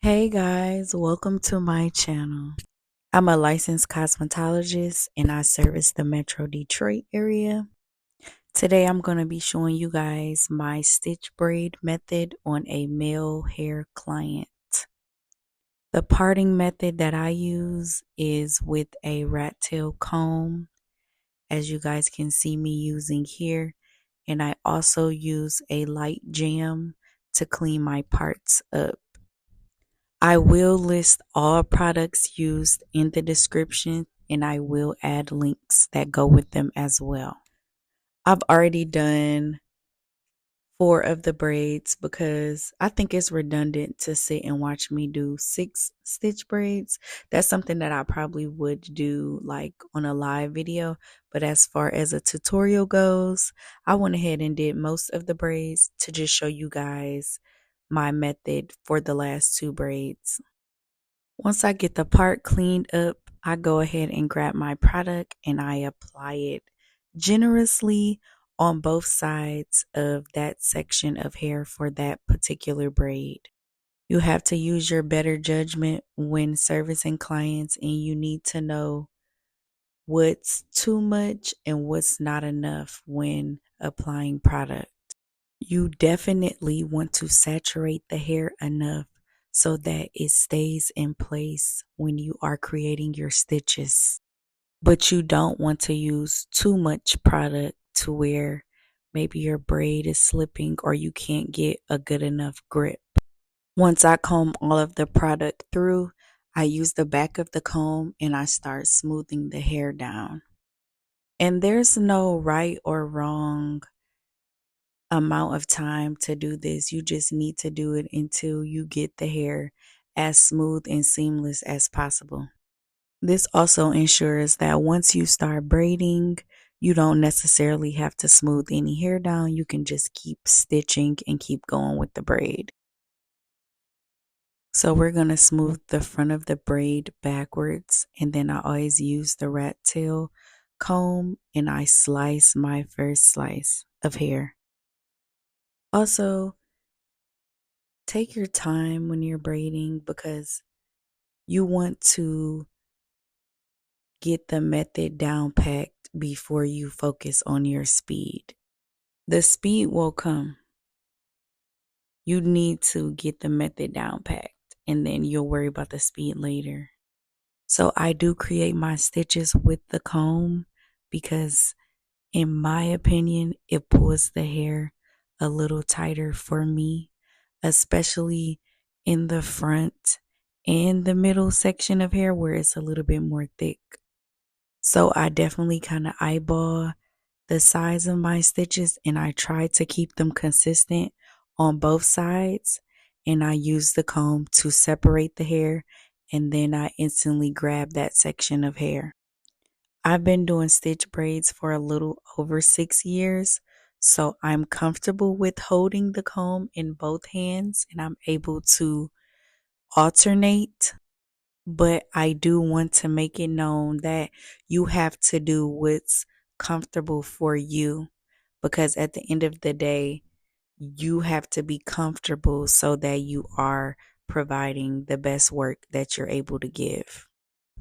Hey guys, welcome to my channel. I'm a licensed cosmetologist and I service the Metro Detroit area. Today I'm going to be showing you guys my stitch braid method on a male hair client. The parting method that I use is with a rat tail comb, as you guys can see me using here, and I also use a light jam to clean my parts up. I will list all products used in the description and I will add links that go with them as well. I've already done 4 of the braids because I think it's redundant to sit and watch me do 6 stitch braids. That's something that I probably would do like on a live video, but as far as a tutorial goes, I went ahead and did most of the braids to just show you guys my method for the last 2 braids. Once I get the part cleaned up, I go ahead and grab my product and I apply it generously on both sides of that section of hair for that particular braid. You have to use your better judgment when servicing clients, and you need to know what's too much and what's not enough when applying product. You definitely want to saturate the hair enough so that it stays in place when you are creating your stitches. But you don't want to use too much product to where maybe your braid is slipping or you can't get a good enough grip. Once I comb all of the product through, I use the back of the comb and I start smoothing the hair down. And there's no right or wrong amount of time to do this. You just need to do it until you get the hair as smooth and seamless as possible. This also ensures that once you start braiding, you don't necessarily have to smooth any hair down. You can just keep stitching and keep going with the braid. So we're going to smooth the front of the braid backwards, and then I always use the rat tail comb and I slice my first slice of hair. Also, take your time when you're braiding because you want to get the method down packed before you focus on your speed. The speed will come. You need to get the method down packed and then you'll worry about the speed later. So I do create my stitches with the comb because in my opinion, it pulls the hair a little tighter for me, especially in the front and the middle section of hair where it's a little bit more thick. So I definitely kind of eyeball the size of my stitches and I try to keep them consistent on both sides. And I use the comb to separate the hair and then I instantly grab that section of hair. I've been doing stitch braids for a little over 6 years, so I'm comfortable with holding the comb in both hands and I'm able to alternate. But I do want to make it known that you have to do what's comfortable for you because at the end of the day, you have to be comfortable so that you are providing the best work that you're able to give.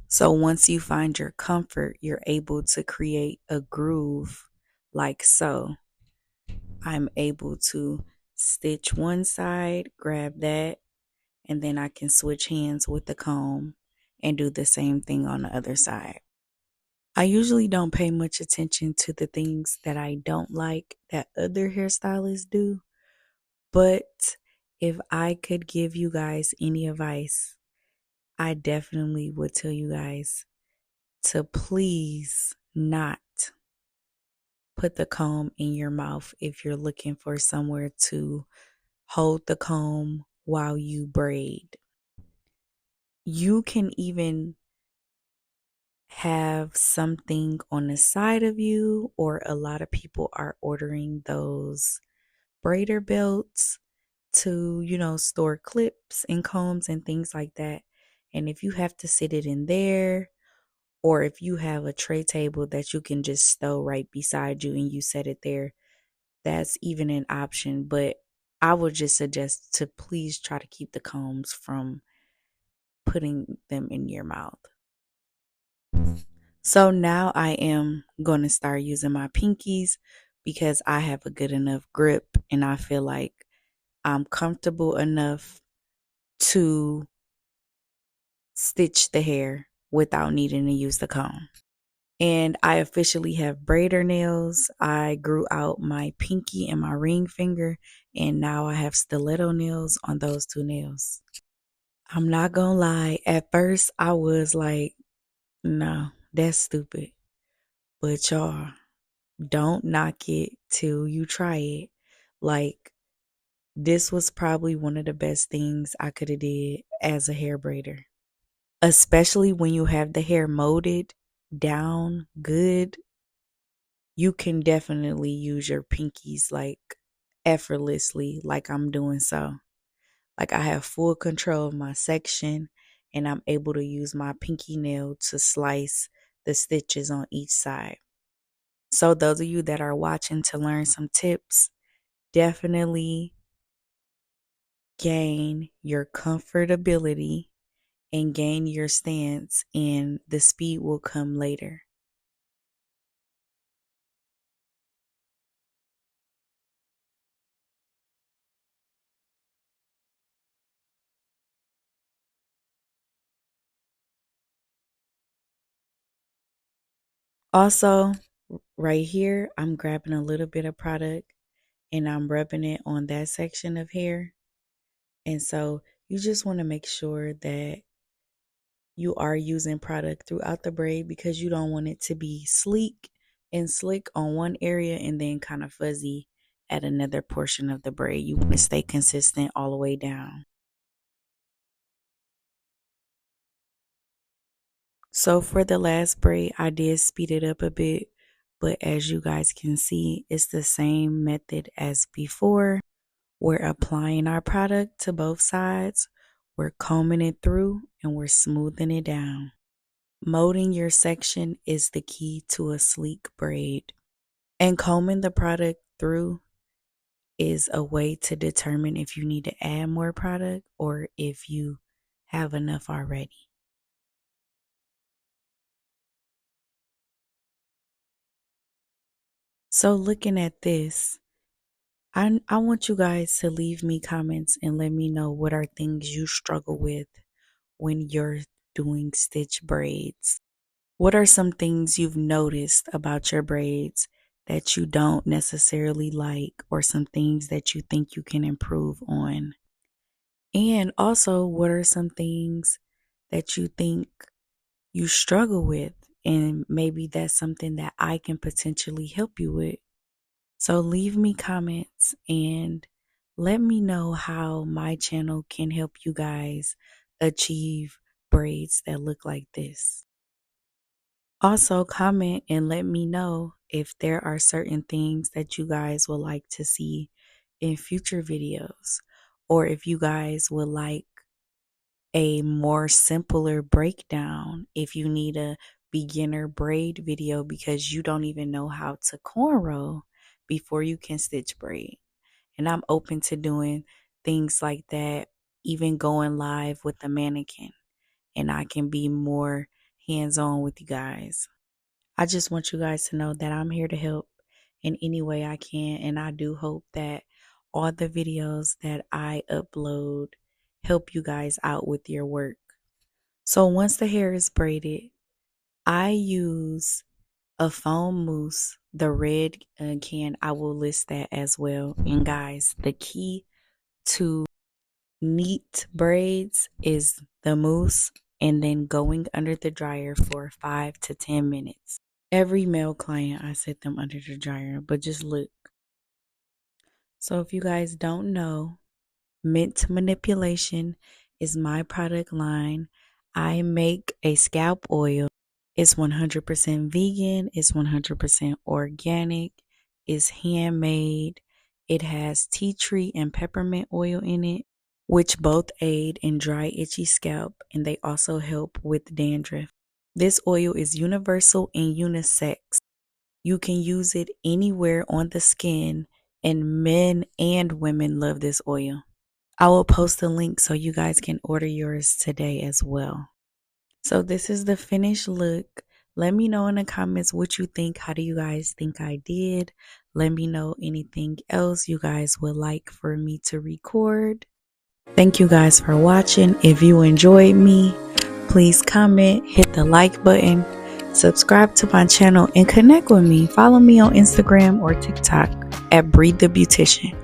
So once you find your comfort, you're able to create a groove like so. I'm able to stitch one side, grab that, and then I can switch hands with the comb and do the same thing on the other side. I usually don't pay much attention to the things that I don't like that other hairstylists do, but if I could give you guys any advice, I definitely would tell you guys to please not put the comb in your mouth if you're looking for somewhere to hold the comb while you braid. You can even have something on the side of you, or a lot of people are ordering those braider belts to, store clips and combs and things like that. And if you have to sit it in there, or if you have a tray table that you can just stow right beside you and you set it there, that's even an option. But I would just suggest to please try to keep the combs from putting them in your mouth. So now I am going to start using my pinkies because I have a good enough grip and I feel like I'm comfortable enough to stitch the hair without needing to use the comb. And I officially have braider nails. I grew out my pinky and my ring finger, and now I have stiletto nails on those two nails. I'm not gonna lie, at first I was like, no, that's stupid. But y'all, don't knock it till you try it. Like, this was probably one of the best things I could have did as a hair braider. Especially when you have the hair molded down good, you can definitely use your pinkies like effortlessly, like I'm doing so. Like, I have full control of my section and I'm able to use my pinky nail to slice the stitches on each side. So those of you that are watching to learn some tips, definitely gain your comfortability and gain your stance, and the speed will come later. Also, right here, I'm grabbing a little bit of product and I'm rubbing it on that section of hair. And so you just want to make sure that you are using product throughout the braid because you don't want it to be sleek and slick on one area and then kind of fuzzy at another portion of the braid. You want to stay consistent all the way down. So for the last braid, I did speed it up a bit, but as you guys can see, it's the same method as before. We're applying our product to both sides, we're combing it through, and we're smoothing it down. Molding your section is the key to a sleek braid, and combing the product through is a way to determine if you need to add more product or if you have enough already. So looking at this, I want you guys to leave me comments and let me know what are things you struggle with when you're doing stitch braids. What are some things you've noticed about your braids that you don't necessarily like, or some things that you think you can improve on? And also, what are some things that you think you struggle with? And maybe that's something that I can potentially help you with. So leave me comments and let me know how my channel can help you guys achieve braids that look like this. Also, comment and let me know if there are certain things that you guys would like to see in future videos, or if you guys would like a more simpler breakdown, if you need a beginner braid video because you don't even know how to cornrow before you can stitch braid. And I'm open to doing things like that, even going live with a mannequin, and I can be more hands-on with you guys. I just want you guys to know that I'm here to help in any way I can, and I do hope that all the videos that I upload help you guys out with your work. So once the hair is braided, I use a foam mousse, the red can. I will list that as well. And guys, the key to neat braids is the mousse and then going under the dryer for 5 to 10 minutes. Every male client, I set them under the dryer, but just look. So if you guys don't know, MintManipulation is my product line. I make a scalp oil. It's 100% vegan, it's 100% organic, it's handmade. It has tea tree and peppermint oil in it, which both aid in dry, itchy scalp, and they also help with dandruff. This oil is universal and unisex. You can use it anywhere on the skin, and men and women love this oil. I will post a link so you guys can order yours today as well. So this is the finished look. Let me know in the comments what you think. How do you guys think I did? Let me know anything else you guys would like for me to record. Thank you guys for watching. If you enjoyed me, please comment, hit the like button, subscribe to my channel, and connect with me. Follow me on Instagram or TikTok at Breed the Beautician.